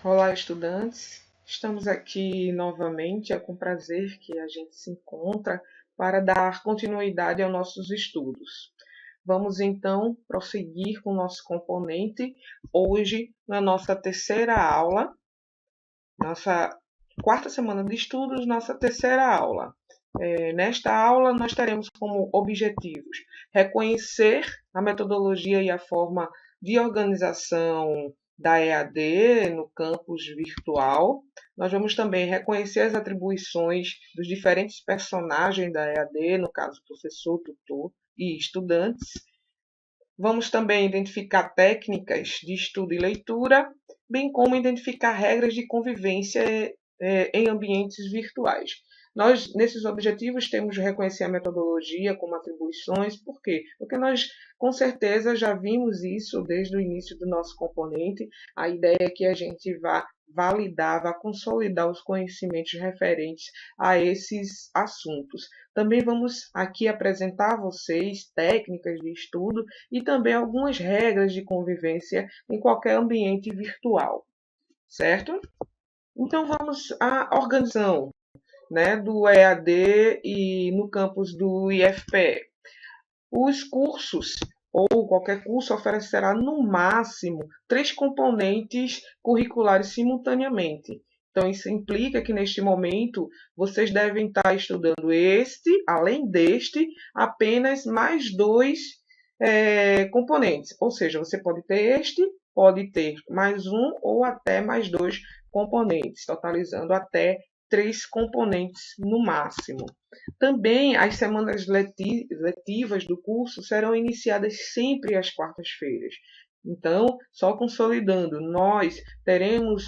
Olá, estudantes. Estamos aqui novamente, é com prazer que a gente se encontra para dar continuidade aos nossos estudos. Vamos então prosseguir com o nosso componente hoje na nossa terceira aula, nossa quarta semana de estudos, nossa terceira aula. Nesta aula, nós teremos como objetivos reconhecer a metodologia e a forma de organização da EAD no campus virtual. Nós vamos também reconhecer as atribuições dos diferentes personagens da EAD, no caso, professor, tutor e estudantes. Vamos também identificar técnicas de estudo e leitura, bem como identificar regras de convivência em ambientes virtuais. Nós, nesses objetivos, temos de reconhecer a metodologia como atribuições. Por quê? Porque nós, com certeza, já vimos isso desde o início do nosso componente. A ideia é que a gente vá validar, vá consolidar os conhecimentos referentes a esses assuntos. Também vamos aqui apresentar a vocês técnicas de estudo e também algumas regras de convivência em qualquer ambiente virtual, certo? Então vamos à organização, né, do EAD e no campus do IFPE. Os cursos ou qualquer curso oferecerá no máximo 3 componentes curriculares simultaneamente. Então, isso implica que neste momento vocês devem estar estudando além deste, apenas mais 2 componentes. Ou seja, você pode ter pode ter mais um ou até mais 2 componentes, totalizando até 3 componentes no máximo. Também as semanas letivas do curso serão iniciadas sempre às quartas-feiras. Então, só consolidando, nós teremos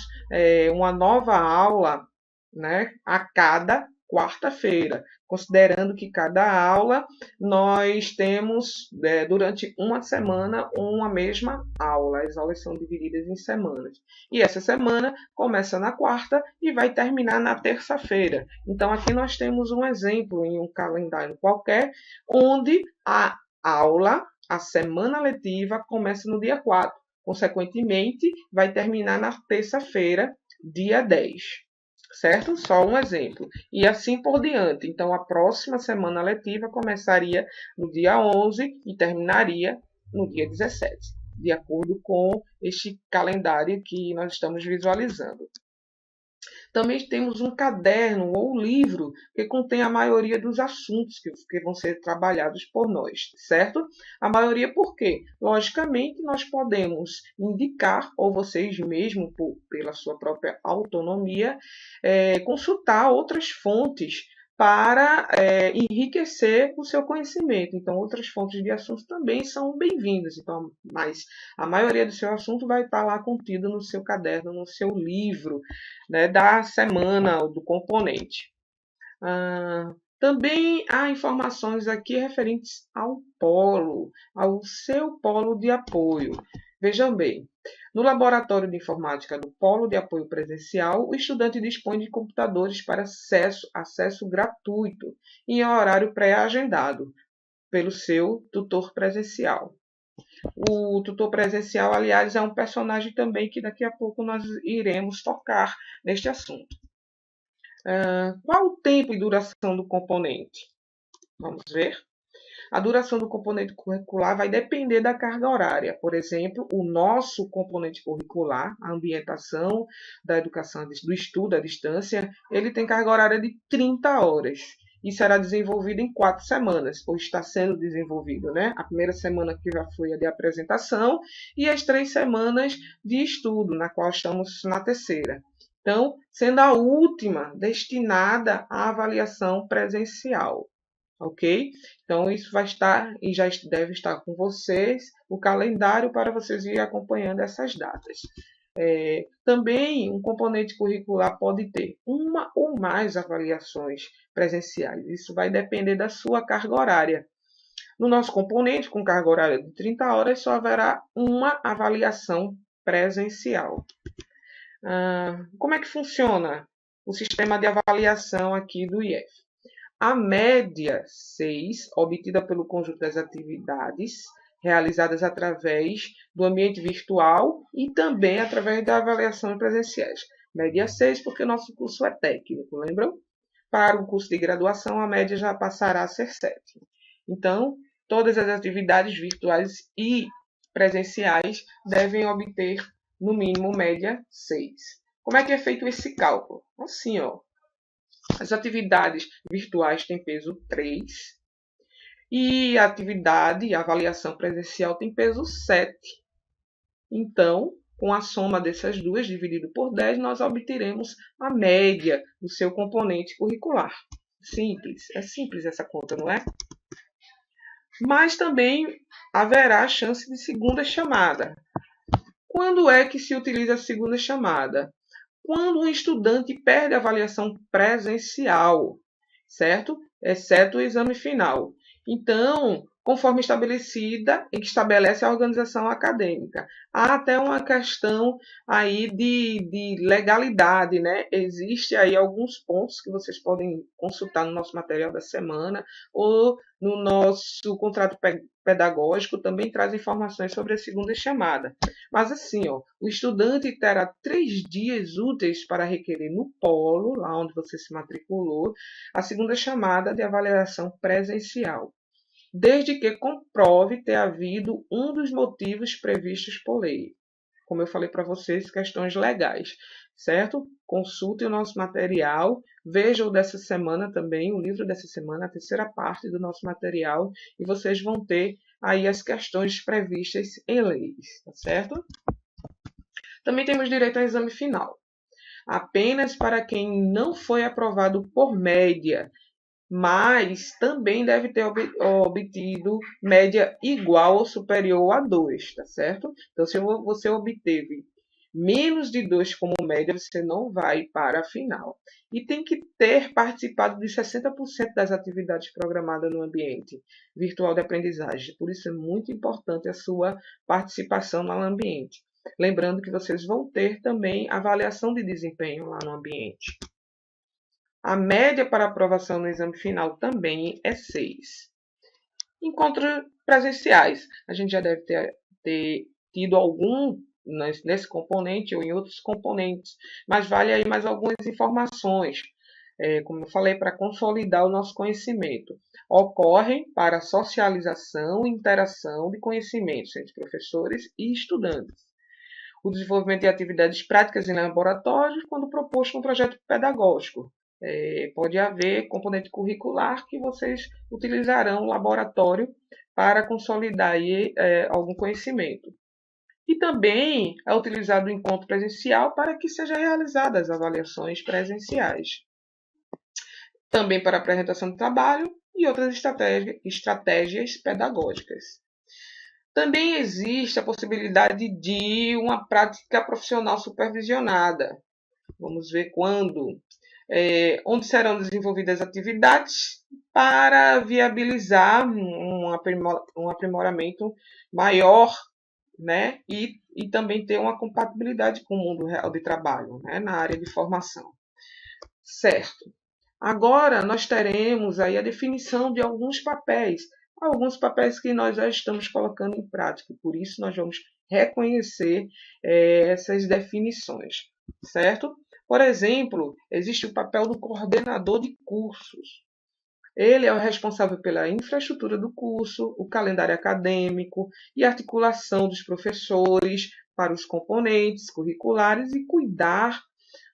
uma nova aula, né, a cada quarta-feira, considerando que cada aula nós temos durante uma semana uma mesma aula. As aulas são divididas em semanas. E essa semana começa na quarta e vai terminar na terça-feira. Então aqui nós temos um exemplo em um calendário qualquer, onde a semana letiva começa no dia 4. Consequentemente, vai terminar na terça-feira, dia 10. Certo? Só um exemplo. E assim por diante. Então, a próxima semana letiva começaria no dia 11 e terminaria no dia 17, de acordo com este calendário que nós estamos visualizando. Também temos um caderno ou livro que contém a maioria dos assuntos que vão ser trabalhados por nós, certo? A maioria por quê? Logicamente, nós podemos indicar, ou vocês mesmos, pela sua própria autonomia, consultar outras fontes para enriquecer o seu conhecimento. Então, outras fontes de assuntos também são bem-vindas. Então, mas a maioria do seu assunto vai estar lá contido no seu caderno, no seu livro, né, da semana ou do componente. Também há informações aqui referentes ao seu polo de apoio. Vejam bem, no laboratório de informática do polo de apoio presencial, o estudante dispõe de computadores para acesso gratuito em horário pré-agendado pelo seu tutor presencial. O tutor presencial, aliás, é um personagem também que daqui a pouco nós iremos tocar neste assunto. Qual o tempo e duração do componente? Vamos ver. A duração do componente curricular vai depender da carga horária. Por exemplo, o nosso componente curricular, a ambientação da educação, do estudo à distância, ele tem carga horária de 30 horas e será desenvolvido em 4 semanas, ou está sendo desenvolvido, né? A primeira semana que já foi a de apresentação e as 3 semanas de estudo, na qual estamos na terceira. Então, sendo a última destinada à avaliação presencial. Ok? Então, isso vai estar e já deve estar com vocês o calendário para vocês irem acompanhando essas datas. Também um componente curricular pode ter uma ou mais avaliações presenciais. Isso vai depender da sua carga horária. No nosso componente, com carga horária de 30 horas, só haverá uma avaliação presencial. Como é que funciona o sistema de avaliação aqui do IF? A média 6, obtida pelo conjunto das atividades realizadas através do ambiente virtual e também através da avaliação presenciais. Média 6, porque o nosso curso é técnico, lembram? Para o curso de graduação, a média já passará a ser 7. Então, todas as atividades virtuais e presenciais devem obter, no mínimo, média 6. Como é que é feito esse cálculo? Assim, ó, as atividades virtuais têm peso 3 e a avaliação presencial tem peso 7. Então, com a soma dessas duas dividido por 10, nós obteremos a média do seu componente curricular. Simples, é simples essa conta, não é? Mas também haverá chance de segunda chamada. Quando é que se utiliza a segunda chamada? Quando o estudante perde a avaliação presencial, certo? Exceto o exame final. Então, conforme estabelece a organização acadêmica. Há até uma questão aí de legalidade, né? Existe aí alguns pontos que vocês podem consultar no nosso material da semana ou no nosso contrato pedagógico, também traz informações sobre a segunda chamada. Mas assim, ó, o estudante terá 3 dias úteis para requerer no polo, lá onde você se matriculou, a segunda chamada de avaliação presencial, desde que comprove ter havido um dos motivos previstos por lei. Como eu falei para vocês, questões legais, certo? Consultem o nosso material, vejam o dessa semana também, o livro dessa semana, a terceira parte do nosso material, e vocês vão ter aí as questões previstas em leis, tá certo? Também temos direito ao exame final, apenas para quem não foi aprovado por média, mas também deve ter obtido média igual ou superior a 2, tá certo? Então, se você obteve menos de 2 como média, você não vai para a final. E tem que ter participado de 60% das atividades programadas no ambiente virtual de aprendizagem. Por isso é muito importante a sua participação no ambiente. Lembrando que vocês vão ter também avaliação de desempenho lá no ambiente. A média para aprovação no exame final também é 6. Encontros presenciais. A gente já deve ter tido algum nesse componente ou em outros componentes, mas vale aí mais algumas informações. Como eu falei, para consolidar o nosso conhecimento. Ocorrem para socialização e interação de conhecimentos entre professores e estudantes. O desenvolvimento de atividades práticas em laboratórios quando proposto um projeto pedagógico. Pode haver componente curricular que vocês utilizarão o laboratório para consolidar aí, algum conhecimento. E também é utilizado o encontro presencial para que sejam realizadas as avaliações presenciais. Também para apresentação de trabalho e outras estratégias pedagógicas. Também existe a possibilidade de uma prática profissional supervisionada. Vamos ver quando. Onde serão desenvolvidas atividades para viabilizar um aprimoramento maior, né? E também ter uma compatibilidade com o mundo real de trabalho, né? Na área de formação. Certo. Agora nós teremos aí a definição de alguns papéis que nós já estamos colocando em prática, por isso nós vamos reconhecer essas definições, certo? Por exemplo, existe o papel do coordenador de cursos. Ele é o responsável pela infraestrutura do curso, o calendário acadêmico e a articulação dos professores para os componentes curriculares e cuidar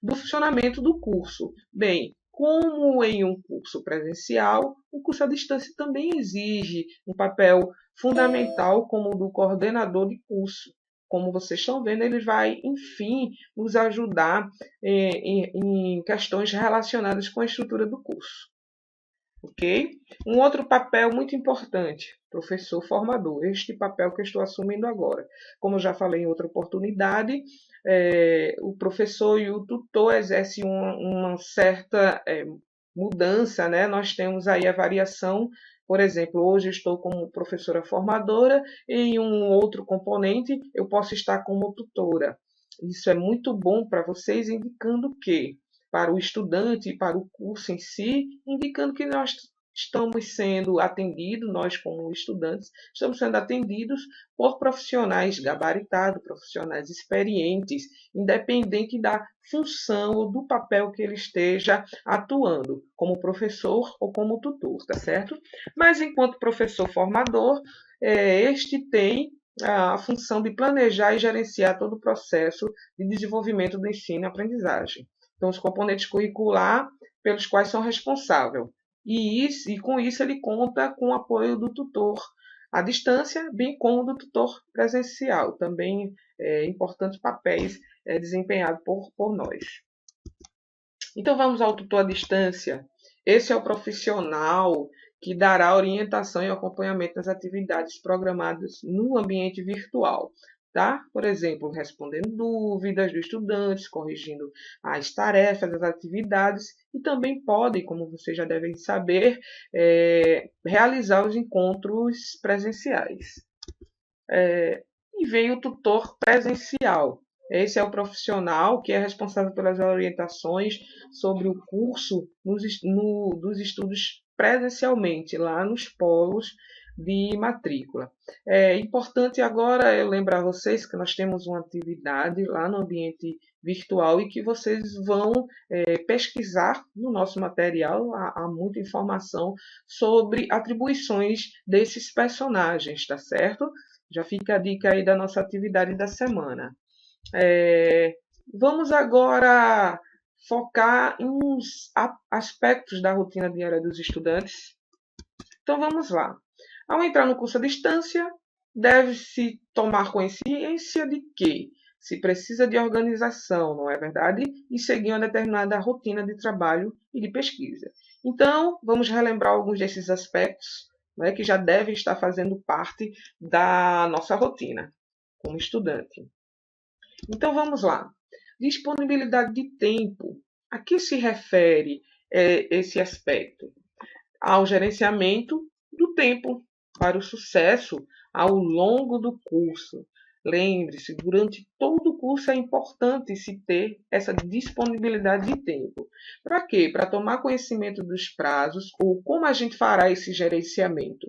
do funcionamento do curso. Bem, como em um curso presencial, o curso à distância também exige um papel fundamental como o do coordenador de curso. Como vocês estão vendo, ele vai, enfim, nos ajudar em questões relacionadas com a estrutura do curso. Ok? Um outro papel muito importante, professor formador. Este papel que eu estou assumindo agora. Como eu já falei em outra oportunidade, o professor e o tutor exercem uma certa mudança, né? Nós temos aí a variação, por exemplo, hoje eu estou como professora formadora e em um outro componente eu posso estar como tutora. Isso é muito bom para vocês, indicando que para o estudante e para o curso em si, indicando que nós estamos sendo atendidos, nós como estudantes, estamos sendo atendidos por profissionais gabaritados, profissionais experientes, independente da função ou do papel que ele esteja atuando, como professor ou como tutor, tá certo? Mas enquanto professor formador, este tem a função de planejar e gerenciar todo o processo de desenvolvimento do ensino e aprendizagem. Então, os componentes curricular pelos quais são responsáveis. E com isso ele conta com o apoio do tutor à distância, bem como do tutor presencial. Também importantes papéis desempenhados por nós. Então vamos ao tutor à distância. Esse é o profissional que dará orientação e acompanhamento das atividades programadas no ambiente virtual. Tá? Por exemplo, respondendo dúvidas dos estudantes, corrigindo as tarefas, as atividades, e também podem, como vocês já devem saber, realizar os encontros presenciais. E vem o tutor presencial. Esse é o profissional que é responsável pelas orientações sobre o curso dos estudos presencialmente, lá nos polos de matrícula. É importante agora eu lembrar vocês que nós temos uma atividade lá no ambiente virtual e que vocês vão pesquisar no nosso material, há muita informação sobre atribuições desses personagens, tá certo? Já fica a dica aí da nossa atividade da semana. Vamos agora focar em uns aspectos da rotina diária dos estudantes. Então vamos lá. Ao entrar no curso à distância, deve-se tomar consciência de que se precisa de organização, não é verdade? E seguir uma determinada rotina de trabalho e de pesquisa. Então, vamos relembrar alguns desses aspectos, né, que já devem estar fazendo parte da nossa rotina como estudante. Então vamos lá. Disponibilidade de tempo. A que se refere esse aspecto? Ao gerenciamento do tempo para o sucesso ao longo do curso. Lembre-se, durante todo o curso é importante se ter essa disponibilidade de tempo. Para quê? Para tomar conhecimento dos prazos ou como a gente fará esse gerenciamento.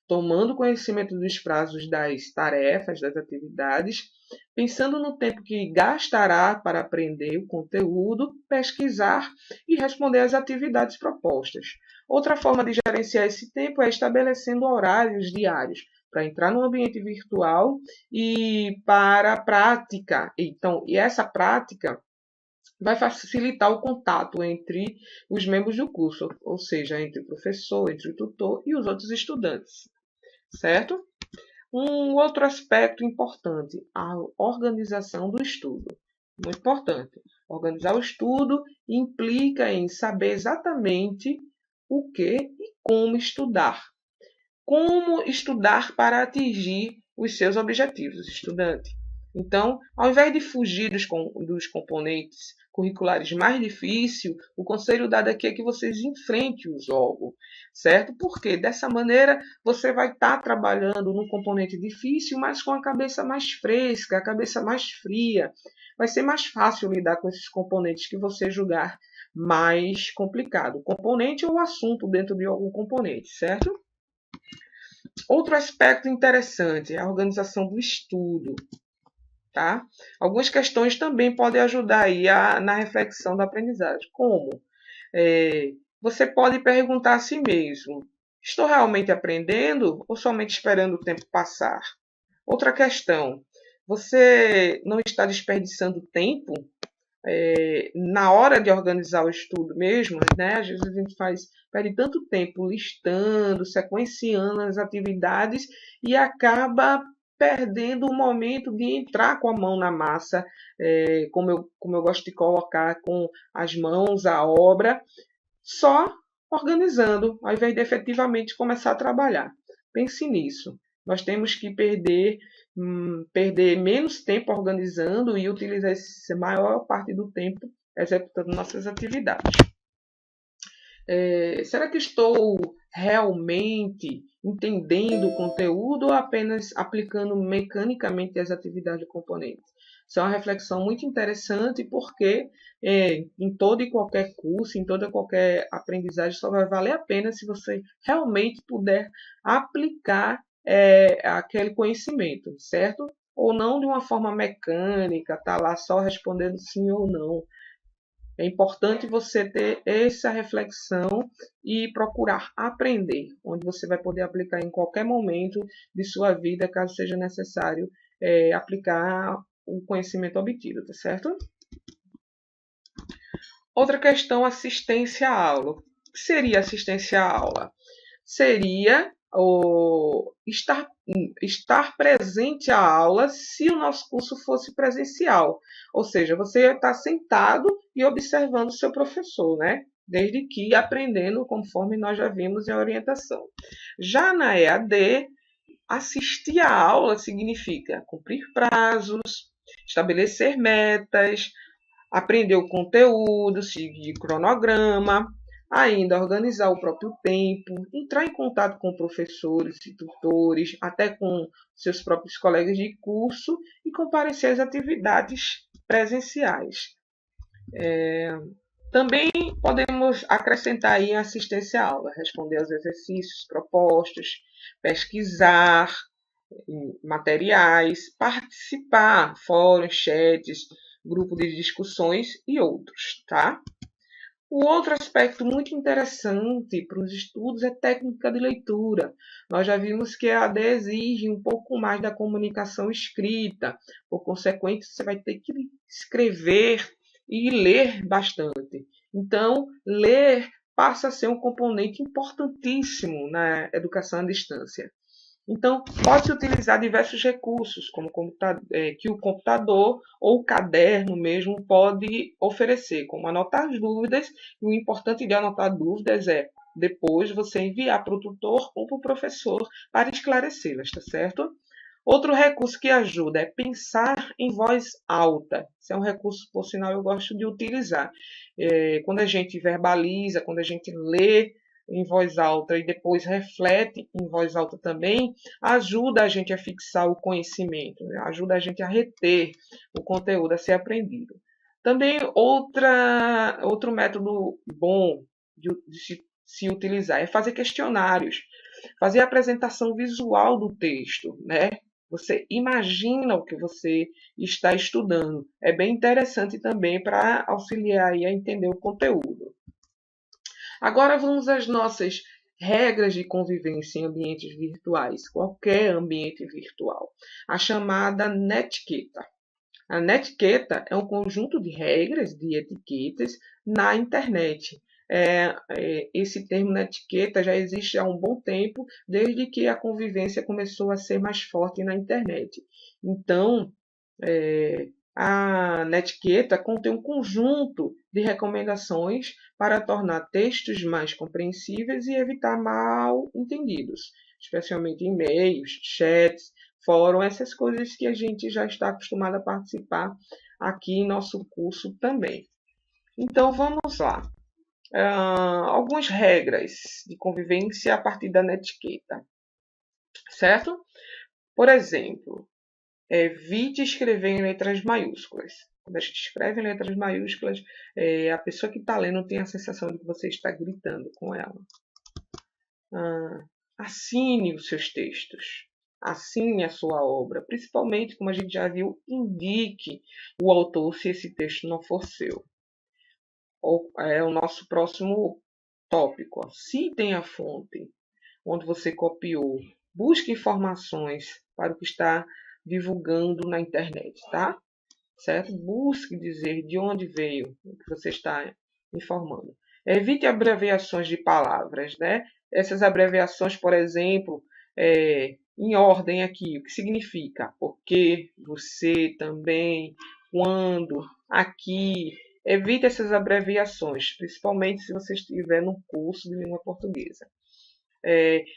Tomando conhecimento dos prazos das tarefas, das atividades, pensando no tempo que gastará para aprender o conteúdo, pesquisar e responder às atividades propostas. Outra forma de gerenciar esse tempo é estabelecendo horários diários para entrar no ambiente virtual e para a prática. Então, e essa prática vai facilitar o contato entre os membros do curso, ou seja, entre o professor, entre o tutor e os outros estudantes, certo? Um outro aspecto importante, a organização do estudo. Muito importante. Organizar o estudo implica em saber exatamente o que e como estudar. Como estudar para atingir os seus objetivos, estudante. Então, ao invés de fugir dos componentes curriculares mais difíceis, o conselho dado aqui é que vocês enfrentem-os logo, certo? Porque dessa maneira você vai estar trabalhando no componente difícil, mas com a cabeça mais fresca, a cabeça mais fria. Vai ser mais fácil lidar com esses componentes que você julgar mais complicado. O componente ou o assunto dentro de algum componente, certo? Outro aspecto interessante é a organização do estudo. Tá? Algumas questões também podem ajudar aí na reflexão da aprendizagem. Como? Você pode perguntar a si mesmo: estou realmente aprendendo ou somente esperando o tempo passar? Outra questão: você não está desperdiçando tempo na hora de organizar o estudo mesmo, né? Às vezes a gente perde tanto tempo listando, sequenciando as atividades e acaba perdendo o momento de entrar com a mão na massa, como eu gosto de colocar, com as mãos à obra, só organizando, ao invés de efetivamente começar a trabalhar. Pense nisso. Nós temos que perder menos tempo organizando e utilizar essa maior parte do tempo executando nossas atividades. Será que estou realmente entendendo o conteúdo ou apenas aplicando mecanicamente as atividades de componentes? Isso é uma reflexão muito interessante porque em todo e qualquer curso, em toda e qualquer aprendizagem, só vai valer a pena se você realmente puder aplicar aquele conhecimento, certo? Ou não de uma forma mecânica, tá lá só respondendo sim ou não. É importante você ter essa reflexão e procurar aprender, onde você vai poder aplicar em qualquer momento de sua vida, caso seja necessário aplicar o conhecimento obtido, tá certo? Outra questão, assistência à aula. O que seria assistência à aula? Seria estar presente à aula se o nosso curso fosse presencial. Ou seja, você está sentado e observando o seu professor, né? Desde que aprendendo conforme nós já vimos em orientação. Já na EAD, assistir à aula significa cumprir prazos, estabelecer metas, aprender o conteúdo, seguir cronograma, ainda organizar o próprio tempo, entrar em contato com professores e tutores, até com seus próprios colegas de curso e comparecer às atividades presenciais. Também podemos acrescentar aí a assistência à aula, responder aos exercícios propostos, pesquisar materiais, participar, fóruns, chats, grupo de discussões e outros, tá? O outro aspecto muito interessante para os estudos é técnica de leitura. Nós já vimos que a AD exige um pouco mais da comunicação escrita, por consequente, você vai ter que escrever e ler bastante. Então, ler passa a ser um componente importantíssimo na educação à distância. Então, pode-se utilizar diversos recursos, como que o computador ou o caderno mesmo pode oferecer, como anotar as dúvidas. E o importante de anotar dúvidas é depois você enviar para o tutor ou para o professor para esclarecê-las, tá certo? Outro recurso que ajuda é pensar em voz alta. Esse é um recurso, por sinal, eu gosto de utilizar. Quando a gente verbaliza, quando a gente lê em voz alta e depois reflete em voz alta também, ajuda a gente a fixar o conhecimento, né? Ajuda a gente a reter o conteúdo a ser aprendido. Também outro método bom de se utilizar é fazer questionários, fazer a apresentação visual do texto, né? Você imagina o que você está estudando. É bem interessante também para auxiliar aí a entender o conteúdo. Agora vamos às nossas regras de convivência em ambientes virtuais, qualquer ambiente virtual. A chamada netiqueta. A netiqueta é um conjunto de regras, de etiquetas na internet. Esse termo netiqueta já existe há um bom tempo, desde que a convivência começou a ser mais forte na internet. Então, a netiqueta contém um conjunto de recomendações para tornar textos mais compreensíveis e evitar mal entendidos, especialmente em e-mails, chats, fórum, essas coisas que a gente já está acostumado a participar aqui em nosso curso também. Então vamos lá. Algumas regras de convivência a partir da netiqueta, certo? Por exemplo, evite escrever em letras maiúsculas. Quando a gente escreve em letras maiúsculas, a pessoa que está lendo tem a sensação de que você está gritando com ela. Assine os seus textos. Assine a sua obra. Principalmente, como a gente já viu, indique o autor se esse texto não for seu. É o nosso próximo tópico. Citem a fonte onde você copiou. Busque informações para o que está divulgando na internet, tá? Certo? Busque dizer de onde veio o que você está informando. Evite abreviações de palavras, né? Essas abreviações, por exemplo, em ordem aqui, o que significa? Porque, você, também, quando, aqui. Evite essas abreviações, principalmente se você estiver num curso de língua portuguesa.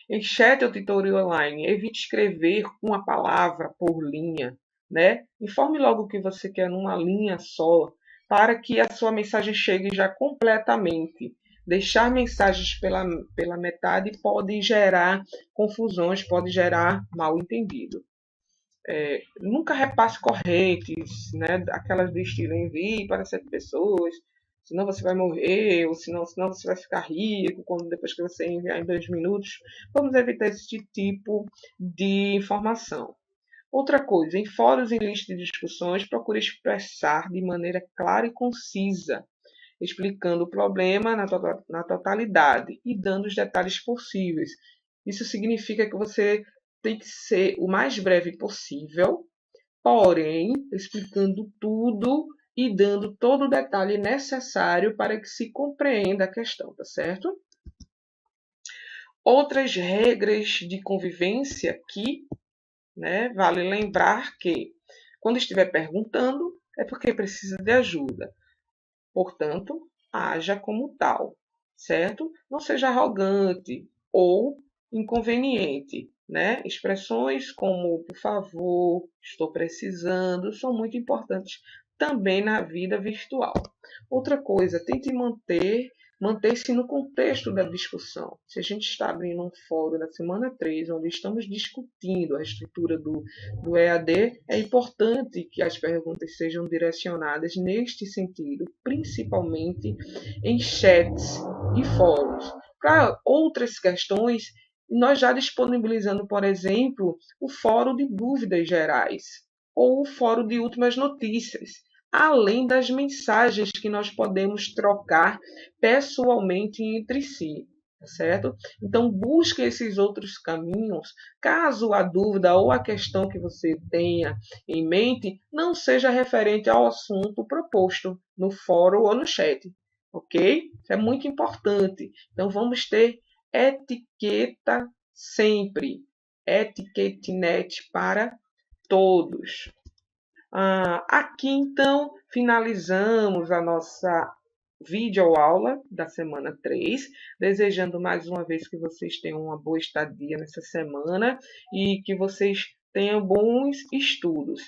Em chat ou tutorial online, evite escrever uma palavra por linha, né? Informe logo o que você quer numa linha só, para que a sua mensagem chegue já completamente. Deixar mensagens pela metade pode gerar confusões, pode gerar mal entendido. Nunca repasse correntes, né? Aquelas do estilo envie para 7 pessoas, senão você vai morrer, ou senão você vai ficar rico depois que você enviar em 2 minutos. Vamos evitar esse tipo de informação. Outra coisa, em fóruns e listas de discussões, procure expressar de maneira clara e concisa, explicando o problema na totalidade e dando os detalhes possíveis. Isso significa que você tem que ser o mais breve possível, porém explicando tudo e dando todo o detalhe necessário para que se compreenda a questão, tá certo? Outras regras de convivência aqui, né? Vale lembrar que quando estiver perguntando é porque precisa de ajuda. Portanto, haja como tal, certo? Não seja arrogante ou inconveniente, né? Expressões como por favor, estou precisando, são muito importantes também na vida virtual. Outra coisa, tente manter-se no contexto da discussão. Se a gente está abrindo um fórum da semana 3, onde estamos discutindo a estrutura do EAD, é importante que as perguntas sejam direcionadas neste sentido, principalmente em chats e fóruns. Para outras questões, nós já disponibilizando, por exemplo, o fórum de dúvidas gerais ou o fórum de últimas notícias, além das mensagens que nós podemos trocar pessoalmente entre si, tá certo? Então busque esses outros caminhos, caso a dúvida ou a questão que você tenha em mente não seja referente ao assunto proposto no fórum ou no chat, ok? Isso é muito importante. Então vamos ter etiqueta sempre, etiquetnet para todos. Aqui então finalizamos a nossa videoaula da semana 3, desejando mais uma vez que vocês tenham uma boa estadia nessa semana e que vocês tenham bons estudos.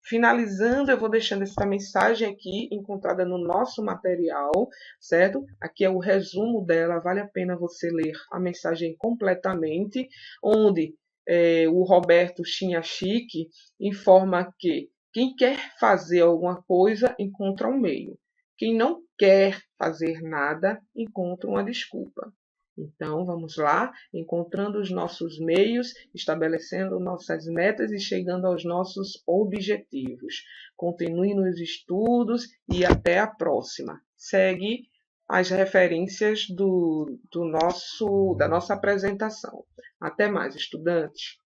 Finalizando, eu vou deixando essa mensagem aqui encontrada no nosso material, certo? Aqui é o resumo dela, vale a pena você ler a mensagem completamente, onde o Roberto Chinhachique informa que quem quer fazer alguma coisa encontra um meio. Quem não quer fazer nada encontra uma desculpa. Então, vamos lá, encontrando os nossos meios, estabelecendo nossas metas e chegando aos nossos objetivos. Continue nos estudos e até a próxima. Segue as referências da nossa apresentação. Até mais, estudantes!